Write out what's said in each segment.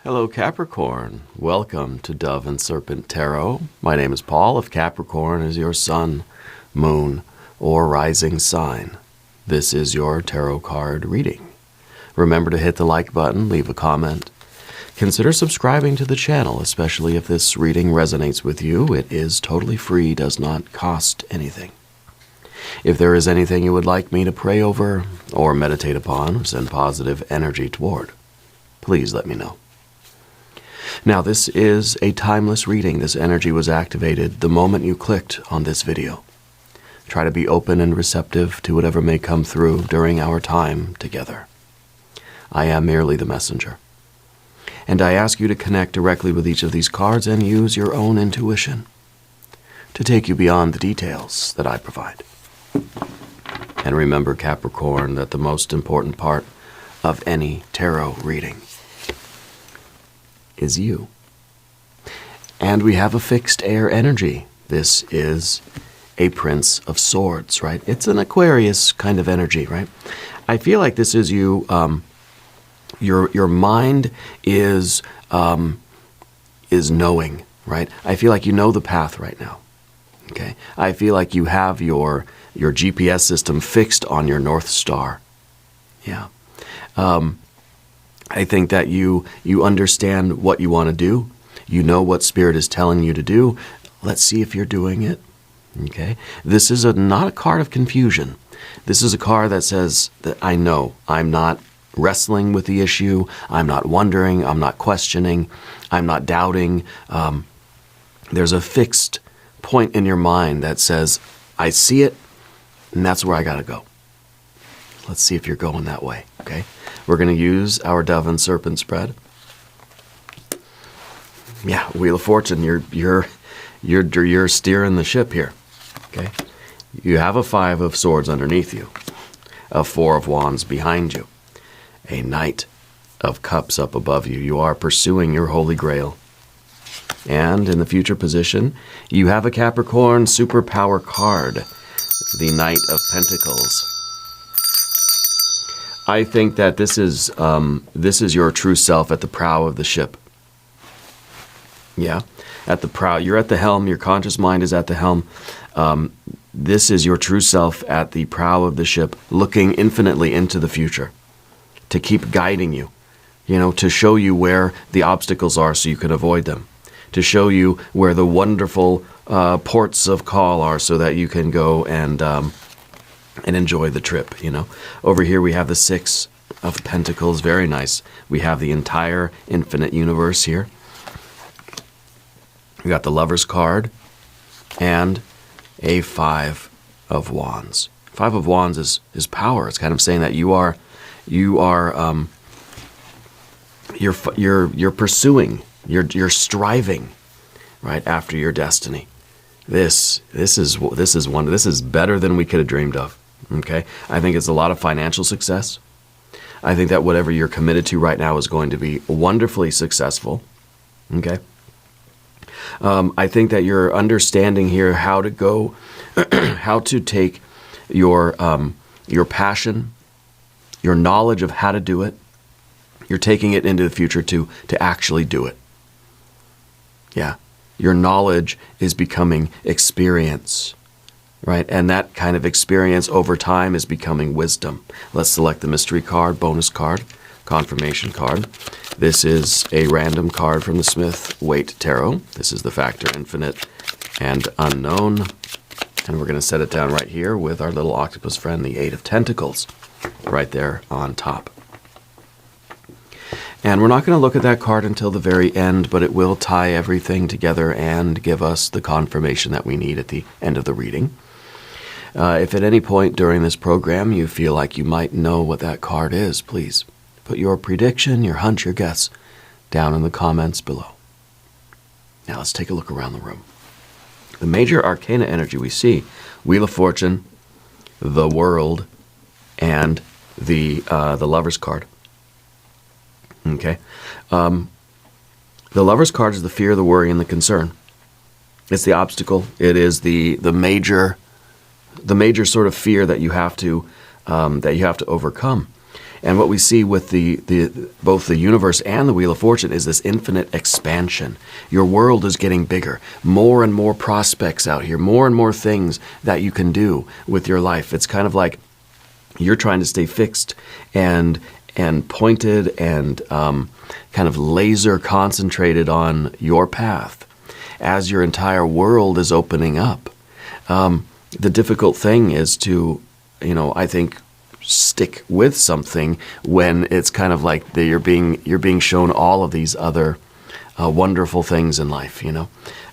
Hello Capricorn, welcome to Dove and Serpent Tarot. My name is Paul. If Capricorn is your sun, moon, or rising sign, this is your tarot card reading. Remember to hit the like button, leave a comment. Consider subscribing to the channel, especially if this reading resonates with you. It is totally free, does not cost anything. If there is anything you would like me to pray over or meditate upon or send positive energy toward, please let me know. Now, this is a timeless reading. This energy was activated the moment you clicked on this video. Try to be open and receptive to whatever may come through during our time together. I am merely the messenger. And I ask you to connect directly with each of these cards and use your own intuition to take you beyond the details that I provide. And remember, Capricorn, that the most important part of any tarot reading is you. And we have a fixed air energy. This is a Prince of Swords, right? It's an Aquarius kind of energy, right? I feel like this is you. Your mind is knowing, right? I feel like you know the path right now. Okay, I feel like you have your GPS system fixed on your North Star. Yeah. I think that you understand what you want to do. You know what Spirit is telling you to do. Let's see if you're doing it. Okay? This is not a card of confusion. This is a card that says that I know. I'm not wrestling with the issue. I'm not wondering. I'm not questioning. I'm not doubting. There's a fixed point in your mind that says, I see it, and that's where I got to go. Let's see if you're going that way. Okay? We're going to use our Dove and Serpent spread. Yeah, Wheel of Fortune. You're steering the ship here. Okay, you have a 5 of Swords underneath you, a 4 of Wands behind you, a Knight of Cups up above you. You are pursuing your Holy Grail. And in the future position, you have a Capricorn superpower card, the Knight of Pentacles. I think that this is your true self at the prow of the ship. Yeah, at the prow. You're at the helm. Your conscious mind is at the helm. This is your true self at the prow of the ship, looking infinitely into the future, to keep guiding you, to show you where the obstacles are so you can avoid them, to show you where the wonderful ports of call are so that you can go and enjoy the trip, Over here we have the 6 of Pentacles. Very nice. We have the entire infinite universe here. We got the Lover's card and a 5 of Wands. 5 of Wands is power. It's kind of saying that you're pursuing, you're striving right after your destiny. This is better than we could have dreamed of. Okay, I think it's a lot of financial success. I think that whatever you're committed to right now is going to be wonderfully successful. Okay, I think that you're understanding here how to go, how to take your passion, your knowledge of how to do it. You're taking it into the future to actually do it. Yeah, your knowledge is becoming experience. Right, and that kind of experience over time is becoming wisdom. Let's select the mystery card, bonus card, confirmation card. This is a random card from the Smith-Waite Tarot. This is the factor infinite and unknown. And we're going to set it down right here with our little octopus friend, the 8 of Tentacles, right there on top. And we're not going to look at that card until the very end, but it will tie everything together and give us the confirmation that we need at the end of the reading. If at any point during this program you feel like you might know what that card is, please put your prediction, your hunch, your guess down in the comments below. Now let's take a look around the room. The major arcana energy we see, Wheel of Fortune, the World, and the Lover's card. Okay. The Lover's card is the fear, the worry, and the concern. It's the obstacle. It is the major sort of fear that you have to overcome. And what we see with both the universe and the Wheel of Fortune is this infinite expansion. Your world is getting bigger. More and more prospects out here. More and more things that you can do with your life. It's kind of like you're trying to stay fixed and pointed and kind of laser concentrated on your path as your entire world is opening up. The difficult thing is to, I think, stick with something when it's kind of like you're being shown all of these other wonderful things in life.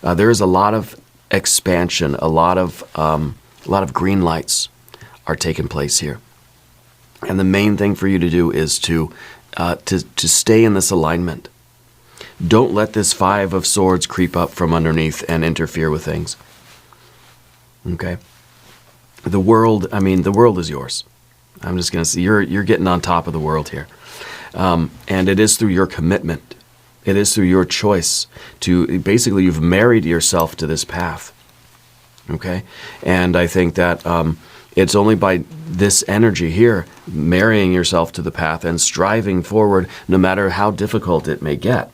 There is a lot of expansion, a lot of green lights are taking place here, and the main thing for you to do is to stay in this alignment. Don't let this Five of Swords creep up from underneath and interfere with things. Okay, the world is yours. I'm just going to say you're getting on top of the world here. And it is through your commitment. It is through your choice to, basically, you've married yourself to this path. Okay? And I think that it's only by this energy here, marrying yourself to the path and striving forward, no matter how difficult it may get,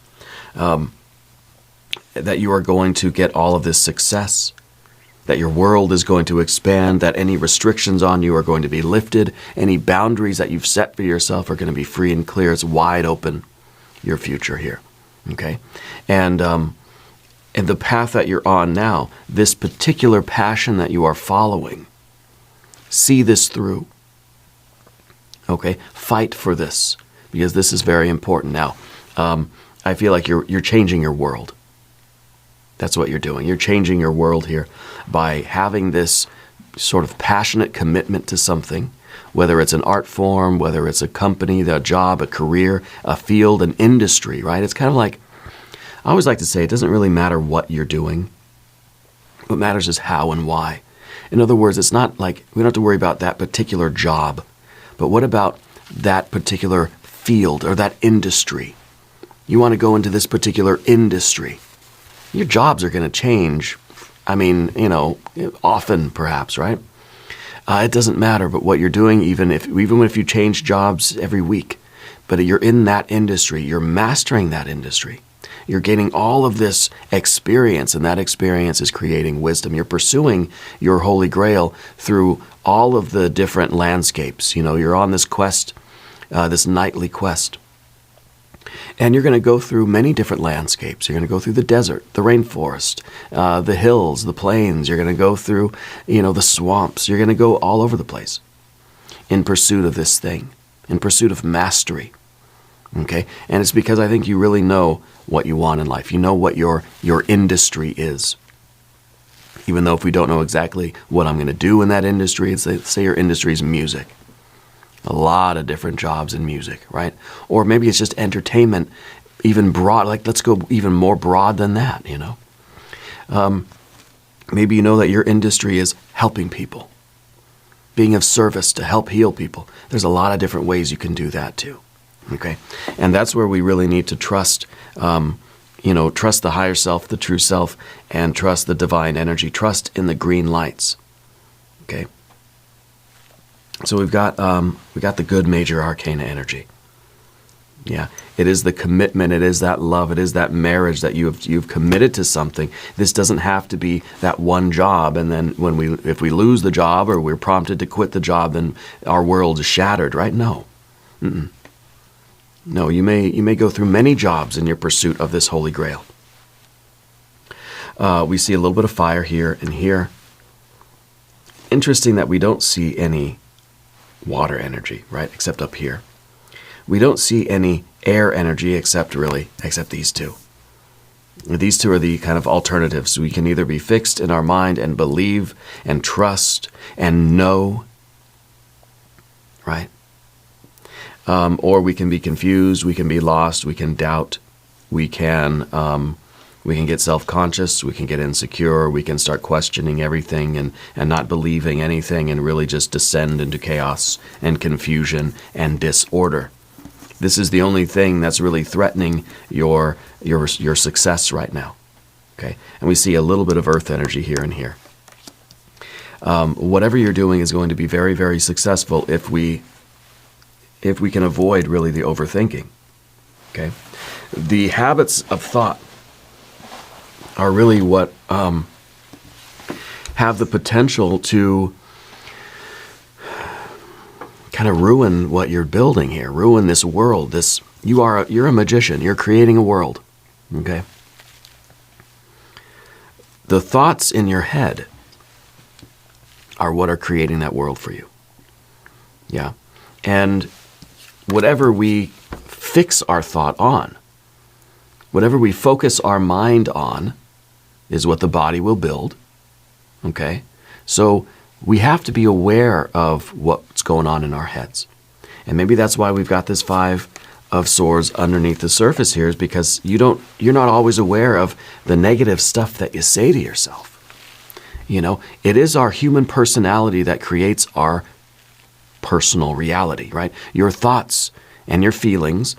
that you are going to get all of this success, that your world is going to expand, that any restrictions on you are going to be lifted, any boundaries that you've set for yourself are going to be free and clear. It's wide open, your future here, okay? And the path that you're on now, this particular passion that you are following, see this through, okay? Fight for this, because this is very important. Now, I feel like you're changing your world. That's what you're doing. You're changing your world here by having this sort of passionate commitment to something, whether it's an art form, whether it's a company, a job, a career, a field, an industry, right? It's kind of like, I always like to say, it doesn't really matter what you're doing. What matters is how and why. In other words, it's not like we don't have to worry about that particular job, but what about that particular field or that industry? You want to go into this particular industry. Your jobs are going to change, often perhaps, right? It doesn't matter, but what you're doing, even if you change jobs every week, but you're in that industry, you're mastering that industry. You're gaining all of this experience, and that experience is creating wisdom. You're pursuing your holy grail through all of the different landscapes. You're on this quest, this nightly quest. And you're going to go through many different landscapes. You're going to go through the desert, the rainforest, the hills, the plains. You're going to go through, the swamps. You're going to go all over the place in pursuit of this thing, in pursuit of mastery. Okay? And it's because I think you really know what you want in life. You know what your industry is. Even though if we don't know exactly what I'm going to do in that industry, say your industry is music. A lot of different jobs in music, right? Or maybe it's just entertainment, even broad. Like, let's go even more broad than that, Maybe you know that your industry is helping people, being of service to help heal people. There's a lot of different ways you can do that too, okay? And that's where we really need to trust, trust the higher self, the true self, and trust the divine energy. Trust in the green lights, okay? So we got the good major arcana energy. Yeah, it is the commitment, it is that love, it is that marriage that you've committed to something. This doesn't have to be that one job, and then if we lose the job or we're prompted to quit the job, then our world is shattered, right? No. Mm-mm. No, you may go through many jobs in your pursuit of this holy grail. We see a little bit of fire here and here. Interesting that we don't see any water energy, right? Except up here. We don't see any air energy except these two. These two are the kind of alternatives. We can either be fixed in our mind and believe and trust and know, right? Or we can be confused, we can be lost, we can doubt, we can get self-conscious, we can get insecure, we can start questioning everything and not believing anything and really just descend into chaos and confusion and disorder. This is the only thing that's really threatening your success right now. Okay? And we see a little bit of earth energy here and here. Whatever you're doing is going to be very, very successful if if we can avoid really the overthinking. Okay? The habits of thought are really what have the potential to kind of ruin what you're building here, ruin this world. You're a magician. You're creating a world. Okay? The thoughts in your head are what are creating that world for you. Yeah. And whatever we fix our thought on, whatever we focus our mind on, is what the body will build. Okay? So we have to be aware of what's going on in our heads. And maybe that's why we've got this 5 of Swords underneath the surface here, is because you're not always aware of the negative stuff that you say to yourself. You know, it is our human personality that creates our personal reality, right? Your thoughts and your feelings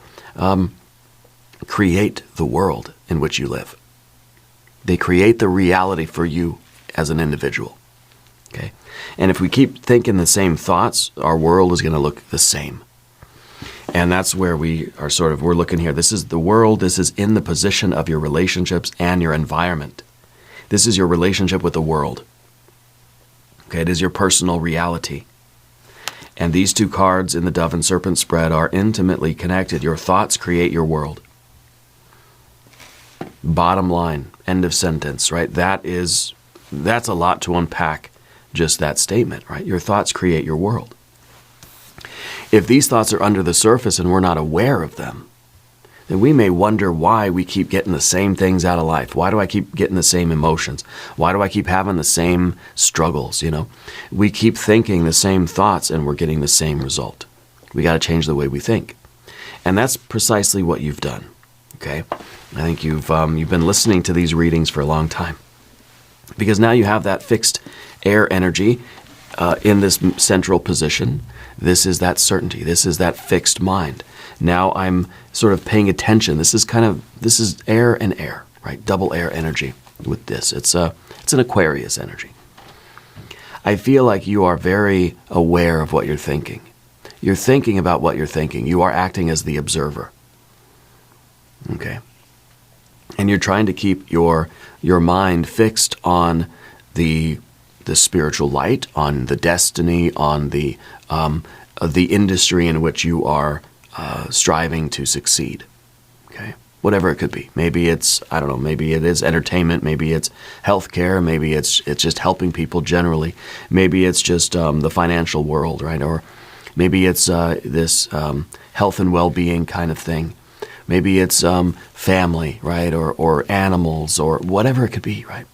create the world in which you live. They create the reality for you as an individual. Okay? And if we keep thinking the same thoughts, our world is going to look the same. And that's where we're looking here. This is the world. This is in the position of your relationships and your environment. This is your relationship with the world. Okay, it is your personal reality. And these 2 cards in the Dove and Serpent spread are intimately connected. Your thoughts create your world. Bottom line, end of sentence, right? That's a lot to unpack, just that statement, right? Your thoughts create your world. If these thoughts are under the surface and we're not aware of them, then we may wonder why we keep getting the same things out of life. Why do I keep getting the same emotions? Why do I keep having the same struggles, you know? We keep thinking the same thoughts and we're getting the same result. We got to change the way we think. And that's precisely what you've done, okay? I think you've been listening to these readings for a long time, because now you have that fixed air energy in this central position. This is that certainty. This is that fixed mind. Now I'm sort of paying attention. This is air and air, right? Double air energy with this. It's an Aquarius energy. I feel like you are very aware of what you're thinking. You're thinking about what you're thinking. You are acting as the observer. Okay? And you're trying to keep your mind fixed on the spiritual light, on the destiny, on the industry in which you are striving to succeed. Okay? Whatever it could be. Maybe it's, I don't know, maybe it is entertainment, maybe it's healthcare, maybe it's just helping people generally. Maybe it's just the financial world, right? Or maybe it's this health and well-being kind of thing. Maybe it's family, right? Or animals, or whatever it could be, right?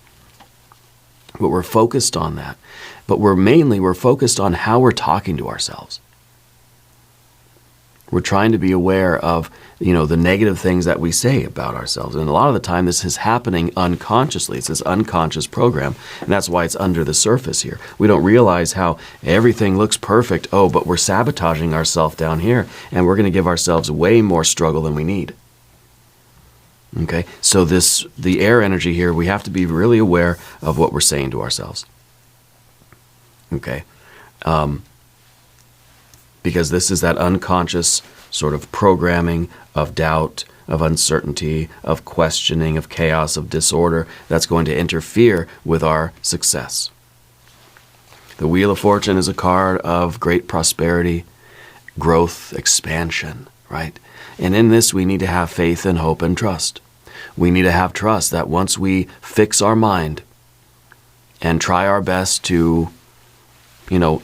But we're focused on that. But we're focused on how we're talking to ourselves. We're trying to be aware of, the negative things that we say about ourselves. And a lot of the time this is happening unconsciously. It's this unconscious program, and that's why it's under the surface here. We don't realize how everything looks perfect. Oh, but we're sabotaging ourselves down here, and we're going to give ourselves way more struggle than we need. Okay? So the air energy here, we have to be really aware of what we're saying to ourselves. Okay? Because this is that unconscious sort of programming of doubt, of uncertainty, of questioning, of chaos, of disorder that's going to interfere with our success. The Wheel of Fortune is a card of great prosperity, growth, expansion, right? And in this, we need to have faith and hope and trust. We need to have trust that once we fix our mind and try our best to,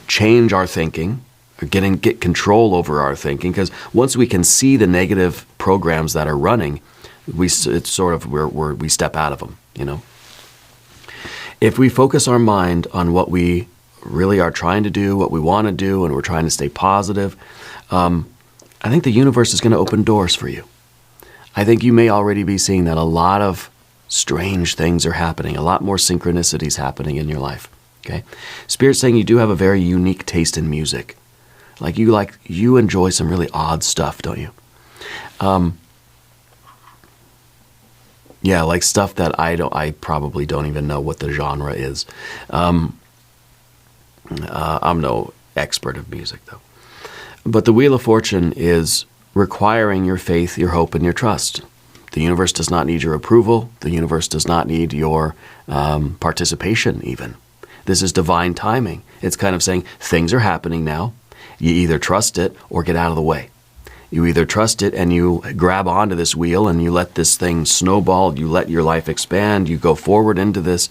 change our thinking, or get control over our thinking, because once we can see the negative programs that are running, we step out of them, If we focus our mind on what we really are trying to do, what we want to do, and we're trying to stay positive, I think the universe is going to open doors for you. I think you may already be seeing that a lot of strange things are happening, a lot more synchronicities happening in your life. Okay? Spirit's saying you do have a very unique taste in music. You enjoy some really odd stuff, don't you? Like stuff that I probably don't even know what the genre is. I'm no expert of music, though. But the Wheel of Fortune is requiring your faith, your hope, and your trust. The universe does not need your approval. The universe does not need your participation even. This is divine timing. It's kind of saying things are happening now. You either trust it or get out of the way. You either trust it and you grab onto this wheel and you let this thing snowball. You let your life expand. You go forward into this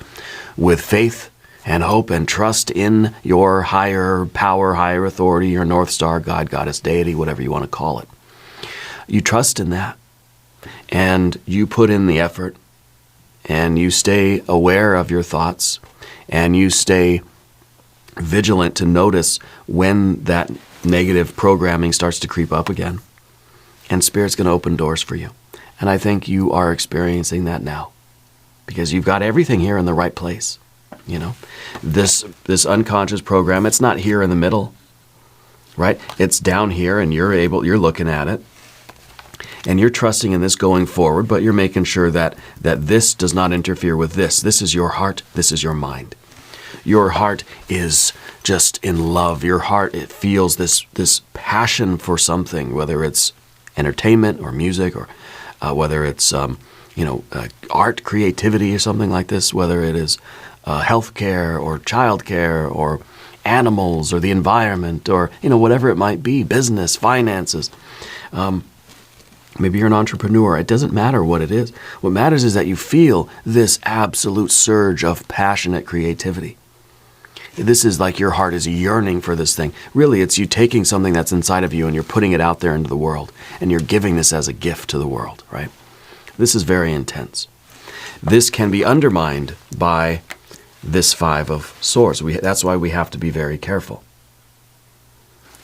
with faith and hope and trust in your higher power, higher authority, your North Star, God, Goddess, deity, whatever you want to call it. You trust in that. And you put in the effort, and you stay aware of your thoughts, and you stay vigilant to notice when that negative programming starts to creep up again. And Spirit's going to open doors for you. And I think you are experiencing that now, because you've got everything here in the right place. You know, this unconscious program, it's not here in the middle, right? It's down here, and you're looking at it. And you're trusting in this going forward, but you're making sure that this does not interfere with this. This is your heart. This is your mind. Your heart is just in love. Your heart, it feels this passion for something, whether it's entertainment or music, or whether it's art, creativity, or something like this, whether it is healthcare or childcare or animals or the environment or whatever it might be, business, finances. Maybe you're an entrepreneur. It doesn't matter what it is. What matters is that you feel this absolute surge of passionate creativity. This is like your heart is yearning for this thing. Really, it's you taking something that's inside of you and you're putting it out there into the world. And you're giving this as a gift to the world, right? This is very intense. This can be undermined by this Five of Swords. That's why we have to be very careful.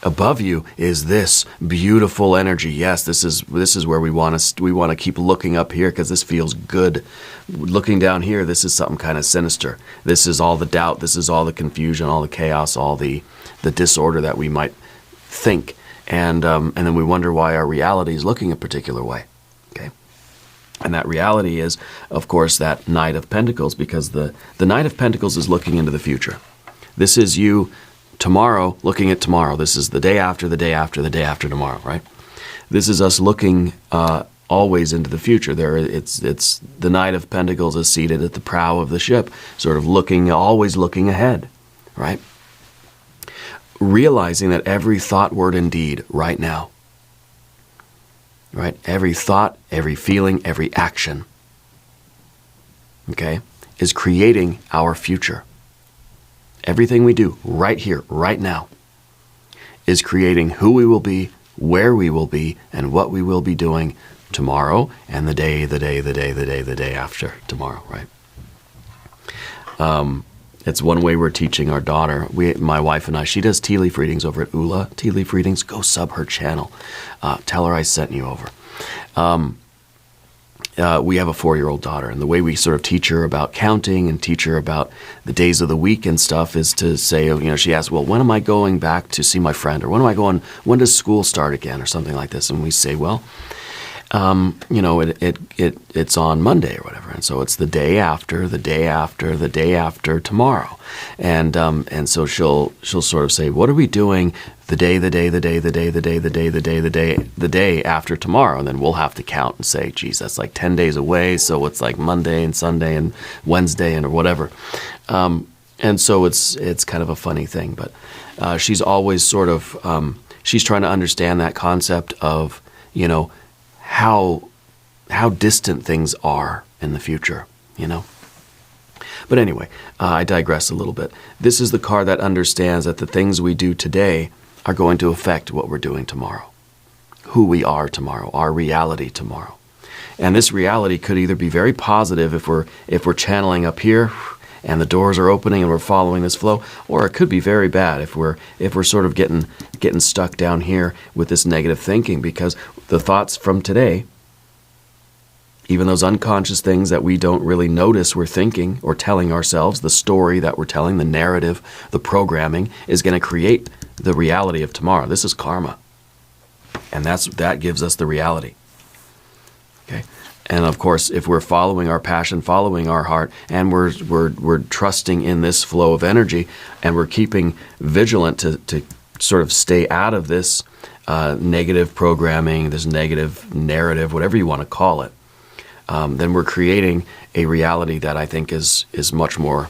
Above you is this beautiful energy. Yes, this is where we want to keep looking up here because this feels good. Looking down here, this is something kind of sinister. This is all the doubt. This is all the confusion, all the chaos, all the disorder that we might think, and then we wonder why our reality is looking a particular way. Okay, and that reality is, of course, that Knight of Pentacles, because the Knight of Pentacles is looking into the future. This is you. Tomorrow, looking at tomorrow. This is the day after, the day after, the day after tomorrow, right? This is us looking always into the future. It's the Knight of Pentacles is seated at the prow of the ship, sort of always looking ahead, right? Realizing that every thought, word, and deed right now, right? Every thought, every feeling, every action, okay, is creating our future. Everything we do right here, right now, is creating who we will be, where we will be, and what we will be doing tomorrow and the day after tomorrow, right? It's one way we're teaching our daughter. My wife and I, she does tea leaf readings over at Ula Tea Leaf Readings. Go sub her channel. Tell her I sent you over. We have a 4-year-old daughter, and the way we sort of teach her about counting and teach her about the days of the week and stuff is to say, she asks, well, when am I going back to see my friend? Or when does school start again? Or something like this. And we say, well, it's on Monday or whatever. And so it's the day after, the day after, the day after tomorrow. And so she'll sort of say, what are we doing the day after tomorrow? And then we'll have to count and say, geez, that's like 10 days away. So it's like Monday and Sunday and Wednesday and or whatever. And so it's kind of a funny thing, but she's always sort of, she's trying to understand that concept of, how distant things are in the future, But anyway, I digress a little bit. This is the card that understands that the things we do today are going to affect what we're doing tomorrow, who we are tomorrow, our reality tomorrow. And this reality could either be very positive if we're channeling up here and the doors are opening and we're following this flow, or it could be very bad if we're sort of getting stuck down here with this negative thinking, because the thoughts from today, even those unconscious things that we don't really notice we're thinking or telling ourselves, the story that we're telling, the narrative, the programming, is going to create the reality of tomorrow. This is karma. And that gives us the reality. Okay? And of course, if we're following our passion, following our heart, and we're trusting in this flow of energy, and we're keeping vigilant to sort of stay out of this negative programming, this negative narrative, whatever you want to call it, then we're creating a reality that I think is much more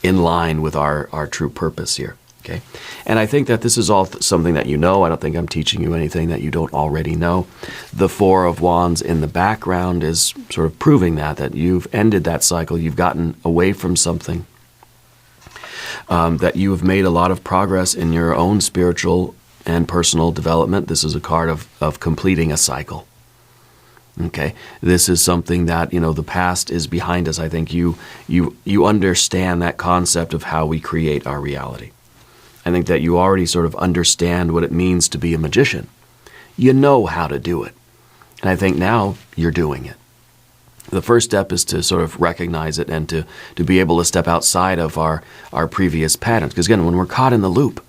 in line with our true purpose here. Okay, and I think that this is all something that you know. I don't think I'm teaching you anything that you don't already know. The Four of Wands in the background is sort of proving that you've ended that cycle, you've gotten away from something, that you have made a lot of progress in your own spiritual and personal development. This is a card of completing a cycle. Okay, this is something that, the past is behind us. I think you understand that concept of how we create our reality. I think that you already sort of understand what it means to be a magician. You know how to do it. And I think now you're doing it. The first step is to sort of recognize it and to be able to step outside of our previous patterns. Because again, when we're caught in the loop,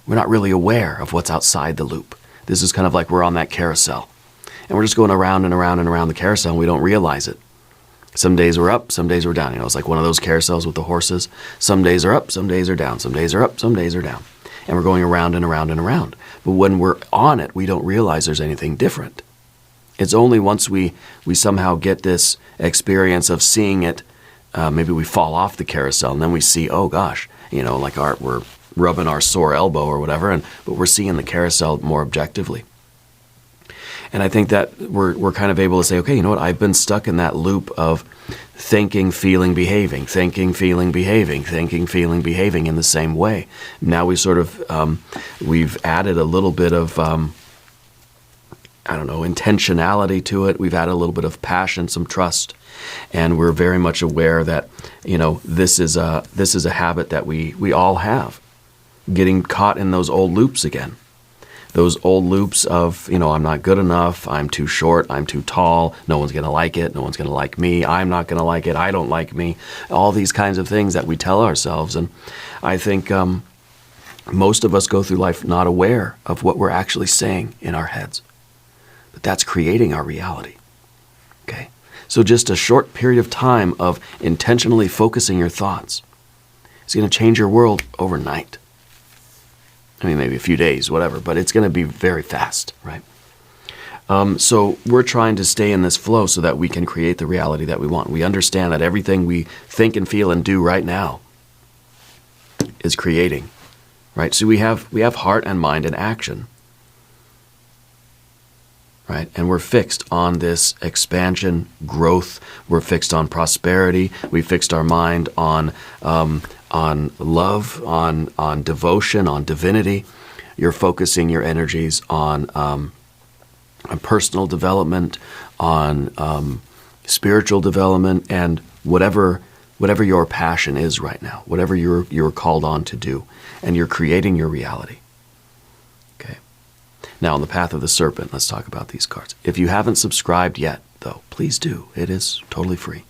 we're not really aware of what's outside the loop. This is kind of like we're on that carousel. And we're just going around and around and around the carousel, and we don't realize it. Some days we're up, some days we're down. It's like one of those carousels with the horses. Some days are up, some days are down. Some days are up, some days are down. And we're going around and around and around. But when we're on it, we don't realize there's anything different. It's only once we somehow get this experience of seeing it, maybe we fall off the carousel, and then we see, oh gosh, like we're rubbing our sore elbow or whatever, but we're seeing the carousel more objectively. And I think that we're kind of able to say, okay, you know what? I've been stuck in that loop of thinking, feeling, behaving, thinking, feeling, behaving, thinking, feeling, behaving in the same way. Now we sort of, we've added a little bit of, intentionality to it. We've added a little bit of passion, some trust. And we're very much aware that, this is a habit that we all have. Getting caught in those old loops again. Those old loops of, I'm not good enough, I'm too short, I'm too tall, no one's going to like it, no one's going to like me, I'm not going to like it, I don't like me. All these kinds of things that we tell ourselves. And I think most of us go through life not aware of what we're actually saying in our heads. But that's creating our reality. Okay? So just a short period of time of intentionally focusing your thoughts is going to change your world overnight. I mean, maybe a few days, whatever, but it's going to be very fast, right? So we're trying to stay in this flow so that we can create the reality that we want. We understand that everything we think and feel and do right now is creating, right? So we have heart and mind and action, right? And we're fixed on this expansion, growth. We're fixed on prosperity. We fixed our mind on love, on devotion, on divinity. You're focusing your energies on personal development, on spiritual development, and whatever your passion is right now, whatever you're called on to do, and you're creating your reality. Okay. Now, on the path of the serpent, let's talk about these cards. If you haven't subscribed yet, though, please do. It is totally free.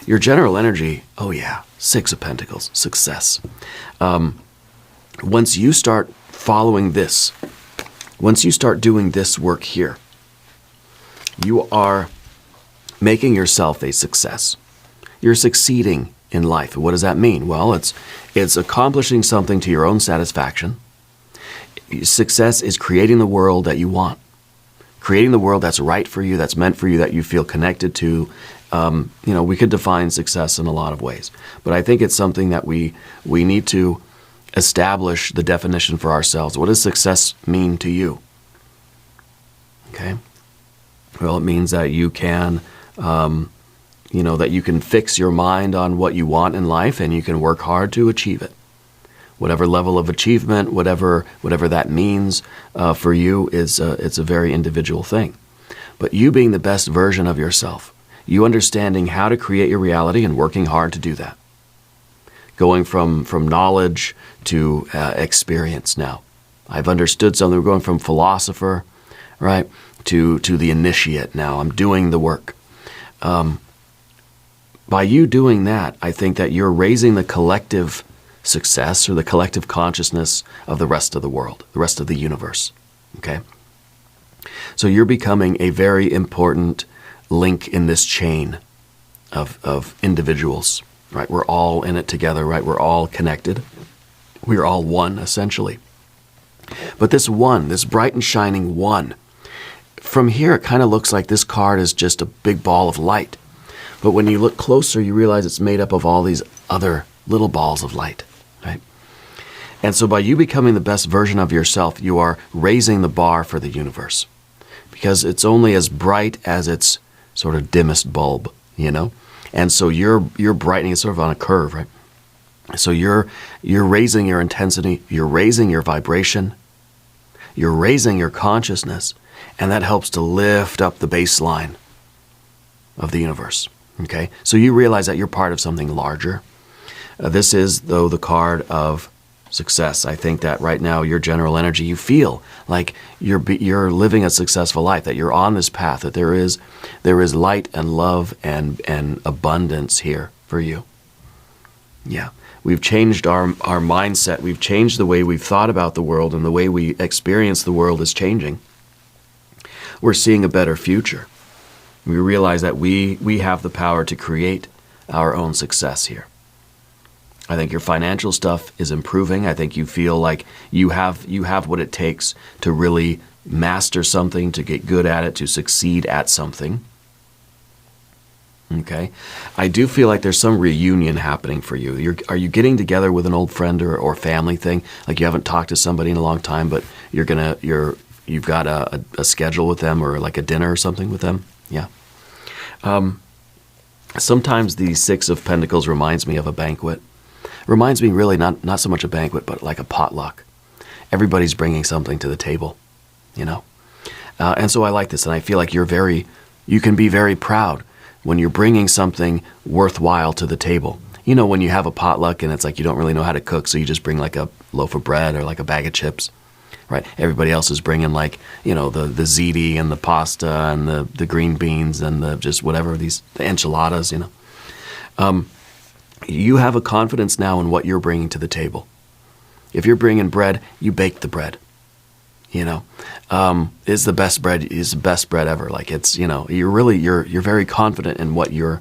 Your general energy, oh yeah, Six of Pentacles, success. Once you start following this, once you start doing this work here, you are making yourself a success. You're succeeding in life. What does that mean? Well, it's accomplishing something to your own satisfaction. Success is creating the world that you want. Creating the world that's right for you, that's meant for you, that you feel connected to. We could define success in a lot of ways. But I think it's something that we need to establish the definition for ourselves. What does success mean to you? Okay? Well, it means that you can, that you can fix your mind on what you want in life and you can work hard to achieve it. Whatever level of achievement, whatever that means for you it's a very individual thing. But you being the best version of yourself, you understanding how to create your reality and working hard to do that. Going from knowledge to experience now. I've understood something. We're going from philosopher, right, to the initiate now. I'm doing the work. By you doing that, I think that you're raising the collective success or the collective consciousness of the rest of the world, the rest of the universe. Okay? So you're becoming a very important link in this chain of individuals, right? We're all in it together, right? We're all connected. We're all one, essentially. But this one, this bright and shining one, from here it kind of looks like this card is just a big ball of light. But when you look closer, you realize it's made up of all these other little balls of light, right? And so by you becoming the best version of yourself, you are raising the bar for the universe. Because it's only as bright as its sort of dimmest bulb, you know? And so you're brightening it sort of on a curve, right? So you're raising your intensity, you're raising your vibration, you're raising your consciousness, and that helps to lift up the baseline of the universe, okay? So you realize that you're part of something larger. This is, though, the card of success. I think that right now, your general energy, you feel like you're living a successful life, that you're on this path, that there is light and love and abundance here for you. Yeah. We've changed our mindset. We've changed the way we've thought about the world, and the way we experience the world is changing. We're seeing a better future. We realize that we have the power to create our own success here. I think your financial stuff is improving. I think you feel like you have what it takes to really master something, to get good at it, to succeed at something. Okay? I do feel like there's some reunion happening for you. Are you getting together with an old friend or family thing? Like you haven't talked to somebody in a long time, but you've got a schedule with them, or like a dinner or something with them? Yeah. Sometimes the Six of Pentacles reminds me of a banquet. Reminds me really not so much a banquet, but like a potluck. Everybody's bringing something to the table, you know. And so I like this, and I feel like you can be very proud when you're bringing something worthwhile to the table. You know, when you have a potluck and it's like you don't really know how to cook, so you just bring like a loaf of bread or like a bag of chips, right? Everybody else is bringing like, you know, the ziti and the pasta and the green beans and the just whatever, the enchiladas, you know. You have a confidence now in what you're bringing to the table. If you're bringing bread, you bake the bread. You know, it's the best bread ever. Like it's, you know, you're very confident in what you're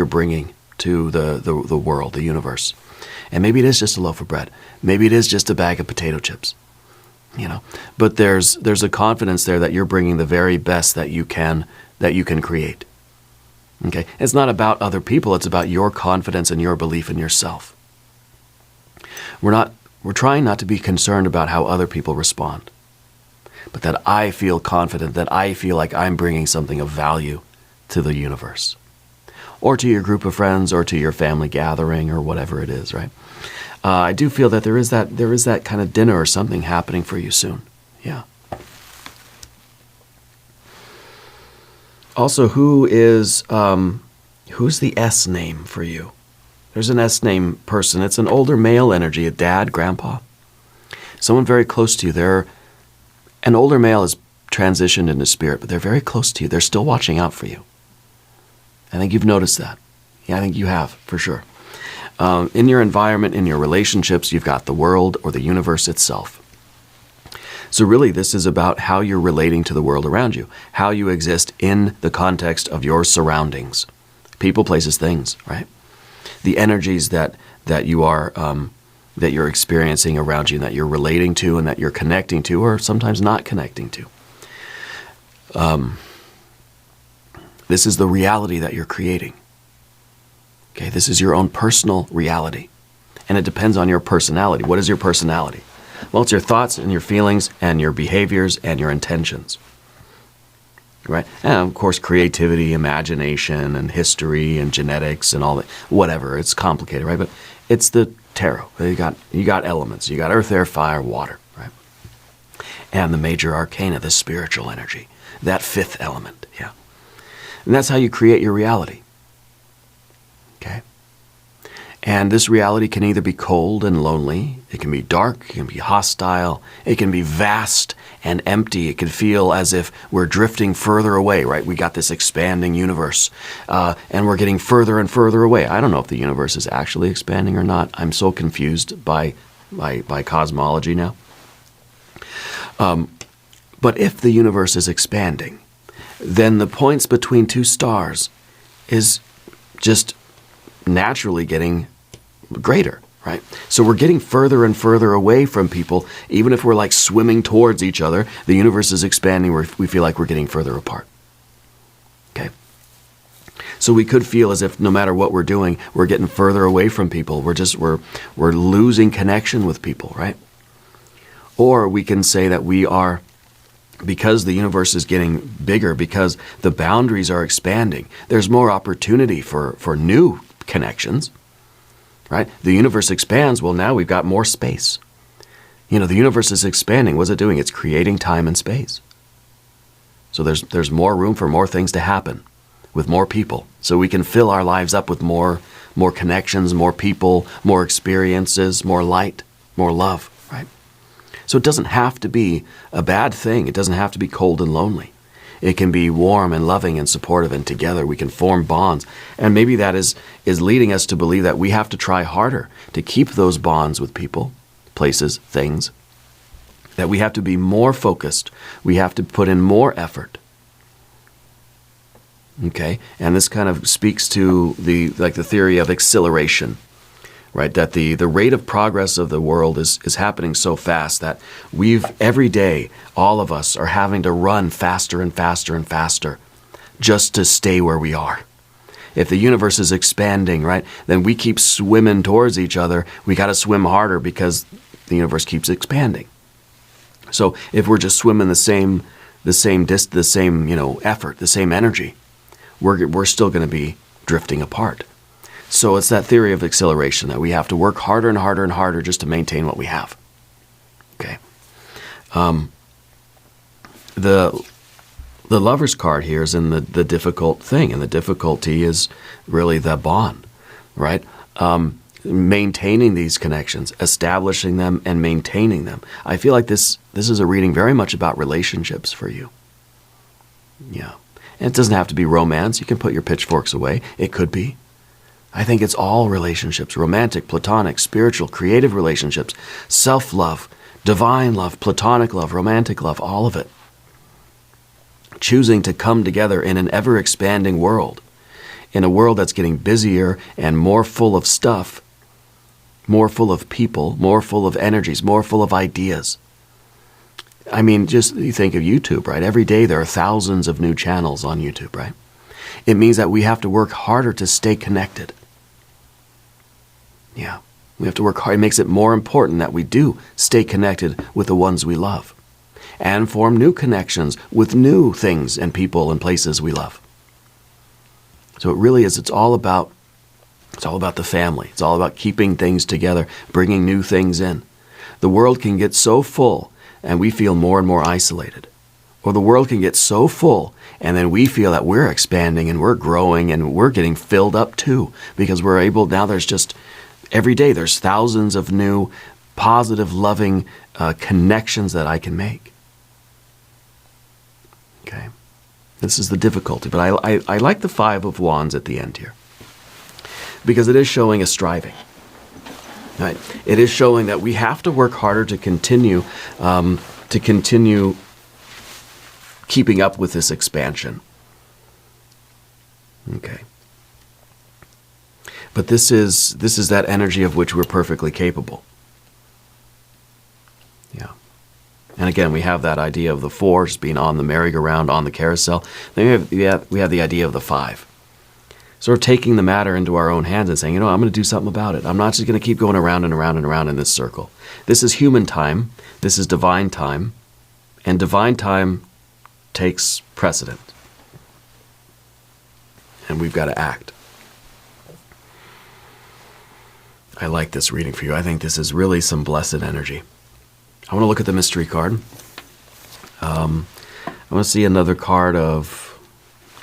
bringing to the world, the universe. And maybe it is just a loaf of bread. Maybe it is just a bag of potato chips. You know, but there's a confidence there that you're bringing the very best that you can create. Okay, it's not about other people. It's about your confidence and your belief in yourself. We're trying not to be concerned about how other people respond, but that I feel confident, that I feel like I'm bringing something of value to the universe, or to your group of friends, or to your family gathering, or whatever it is, right? I do feel that there is that kind of dinner or something happening for you soon. Yeah. Also, who's the S name for you? There's an S name person. It's an older male energy, a dad, grandpa, someone very close to you. An older male has transitioned into spirit, but they're very close to you. They're still watching out for you. I think you've noticed that. Yeah, I think you have, for sure. In your environment, in your relationships, you've got the world or the universe itself. So really, this is about how you're relating to the world around you, how you exist in the context of your surroundings, people, places, things, right? The energies that you're experiencing around you, and that you're relating to, and that you're connecting to, or sometimes not connecting to. This is the reality that you're creating. Okay, this is your own personal reality, and it depends on your personality. What is your personality? Well, it's your thoughts and your feelings and your behaviors and your intentions, right? And of course, creativity, imagination, and history, and genetics, and all that. Whatever, it's complicated, right? But it's the tarot. You got elements. You got earth, air, fire, water, right? And the major arcana, the spiritual energy, that fifth element, yeah. And that's how you create your reality. Okay? And this reality can either be cold and lonely, it can be dark, it can be hostile, it can be vast and empty. It can feel as if we're drifting further away, right? We got this expanding universe, and we're getting further and further away. I don't know if the universe is actually expanding or not. I'm so confused by cosmology now. But if the universe is expanding, then the points between two stars is just naturally getting greater, right? So we're getting further and further away from people. Even if we're like swimming towards each other, the universe is expanding. We feel like we're getting further apart. Okay. So we could feel as if no matter what we're doing, we're getting further away from people. We're losing connection with people, right? Or we can say that we are, because the universe is getting bigger, because the boundaries are expanding, there's more opportunity for new connections, right? The universe expands. Well, now we've got more space. You know, the universe is expanding. What's it doing? It's creating time and space. So there's more room for more things to happen with more people. So we can fill our lives up with more connections, more people, more experiences, more light, more love, right? So it doesn't have to be a bad thing. It doesn't have to be cold and lonely. It can be warm and loving and supportive, and together we can form bonds. And maybe that is leading us to believe that we have to try harder to keep those bonds with people, places, things, that we have to be more focused. We have to put in more effort. Okay? And this kind of speaks to the theory of acceleration. Right, that the rate of progress of the world is happening so fast that every day, all of us are having to run faster and faster and faster just to stay where we are. If the universe is expanding, right, then we keep swimming towards each other. We got to swim harder because the universe keeps expanding. So if we're just swimming the same effort, the same energy, we're still going to be drifting apart. So it's that theory of acceleration, that we have to work harder and harder and harder just to maintain what we have. Okay. The Lover's card here is in the difficult thing, and the difficulty is really the bond, right? Maintaining these connections, establishing them, and maintaining them. I feel like this is a reading very much about relationships for you. Yeah. And it doesn't have to be romance. You can put your pitchforks away. It could be. I think it's all relationships: romantic, platonic, spiritual, creative relationships, self-love, divine love, platonic love, romantic love, all of it. Choosing to come together in an ever-expanding world, in a world that's getting busier and more full of stuff, more full of people, more full of energies, more full of ideas. I mean, just you think of YouTube, right? Every day there are thousands of new channels on YouTube, right? It means that we have to work harder to stay connected. Yeah, we have to work hard. It makes it more important that we do stay connected with the ones we love and form new connections with new things and people and places we love. So it really is, it's all about the family. It's all about keeping things together, bringing new things in. The world can get so full and we feel more and more isolated. Or the world can get so full and then we feel that we're expanding and we're growing and we're getting filled up too, because we're able, now there's just, every day there's thousands of new positive, loving connections that I can make. Okay. This is the difficulty, but I like the Five of Wands at the end here, because it is showing a striving. Right? It is showing that we have to work harder to continue keeping up with this expansion. Okay. But this is that energy of which we're perfectly capable. Yeah. And again, we have that idea of the four just being on the merry-go-round, on the carousel. Then we have the idea of the five. Sort of taking the matter into our own hands and saying, I'm going to do something about it. I'm not just going to keep going around and around and around in this circle. This is human time. This is divine time. And divine time takes precedent. And we've got to act. I like this reading for you. I think this is really some blessed energy. I want to look at the mystery card. I want to see another card of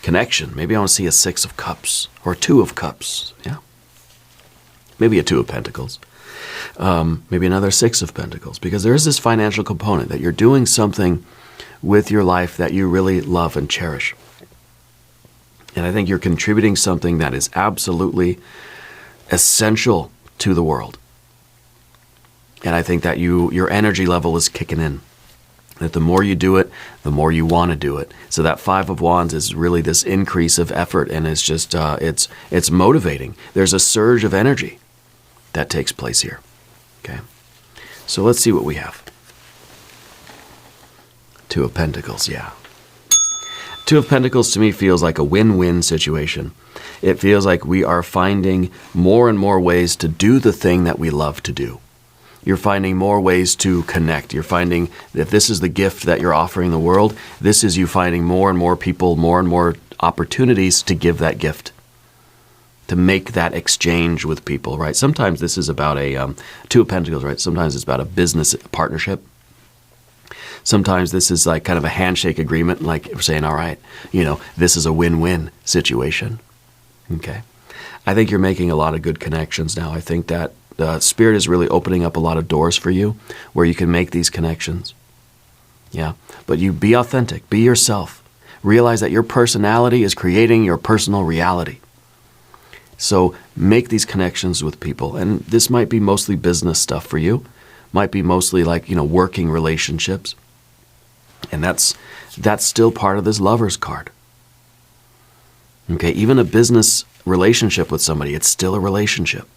connection. Maybe I want to see a Six of Cups or a Two of Cups. Yeah. Maybe a Two of Pentacles. Maybe another Six of Pentacles. Because there is this financial component that you're doing something with your life that you really love and cherish. And I think you're contributing something that is absolutely essential to the world. And I think that your energy level is kicking in. That the more you do it, the more you want to do it. So that Five of Wands is really this increase of effort, and it's just it's motivating. There's a surge of energy that takes place here. Okay? So let's see what we have. Two of Pentacles, yeah. Two of Pentacles to me feels like a win-win situation. It feels like we are finding more and more ways to do the thing that we love to do. You're finding more ways to connect. You're finding that this is the gift that you're offering the world. This is you finding more and more people, more and more opportunities to give that gift, to make that exchange with people, right? Sometimes this is about a Two of Pentacles, right? Sometimes it's about a business partnership. Sometimes this is like kind of a handshake agreement, like we're saying, all right, this is a win-win situation. Okay. I think you're making a lot of good connections now. I think that Spirit is really opening up a lot of doors for you where you can make these connections. Yeah. But you be authentic, be yourself. Realize that your personality is creating your personal reality. So make these connections with people. And this might be mostly business stuff for you. Might be mostly like, working relationships. And that's still part of this Lover's card. Okay, even a business relationship with somebody, it's still a relationship.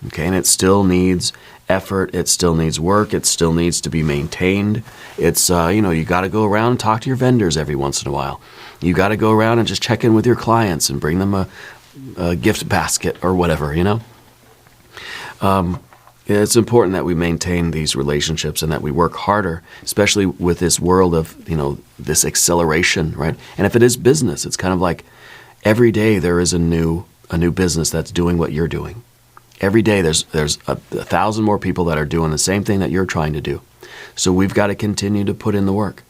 Okay, and it still needs effort, it still needs work, it still needs to be maintained. It's, you got to go around and talk to your vendors every once in a while. You got to go around and just check in with your clients and bring them a gift basket or whatever, It's important that we maintain these relationships and that we work harder, especially with this world of, this acceleration, right? And if it is business, it's kind of like every day there is a new business that's doing what you're doing. Every day there's 1,000 more people that are doing the same thing that you're trying to do. So we've got to continue to put in the work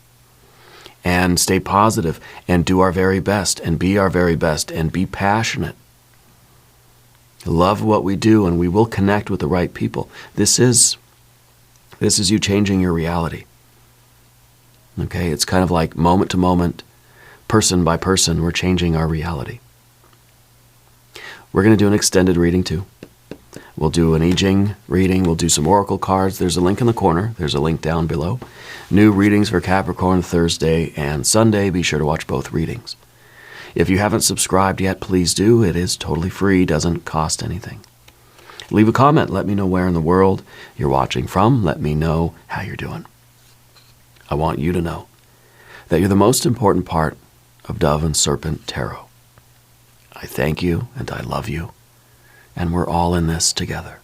and stay positive and do our very best and be our very best and be passionate. Love what we do, and we will connect with the right people. This is you changing your reality. Okay, it's kind of like moment to moment, person by person, we're changing our reality. We're going to do an extended reading too. We'll do an Jing reading. We'll do some oracle cards. There's a link in the corner. There's a link down below. New readings for Capricorn Thursday and Sunday. Be sure to watch both readings. If you haven't subscribed yet, please do. It is totally free, doesn't cost anything. Leave a comment. Let me know where in the world you're watching from. Let me know how you're doing. I want you to know that you're the most important part of Dove and Serpent Tarot. I thank you and I love you, and we're all in this together.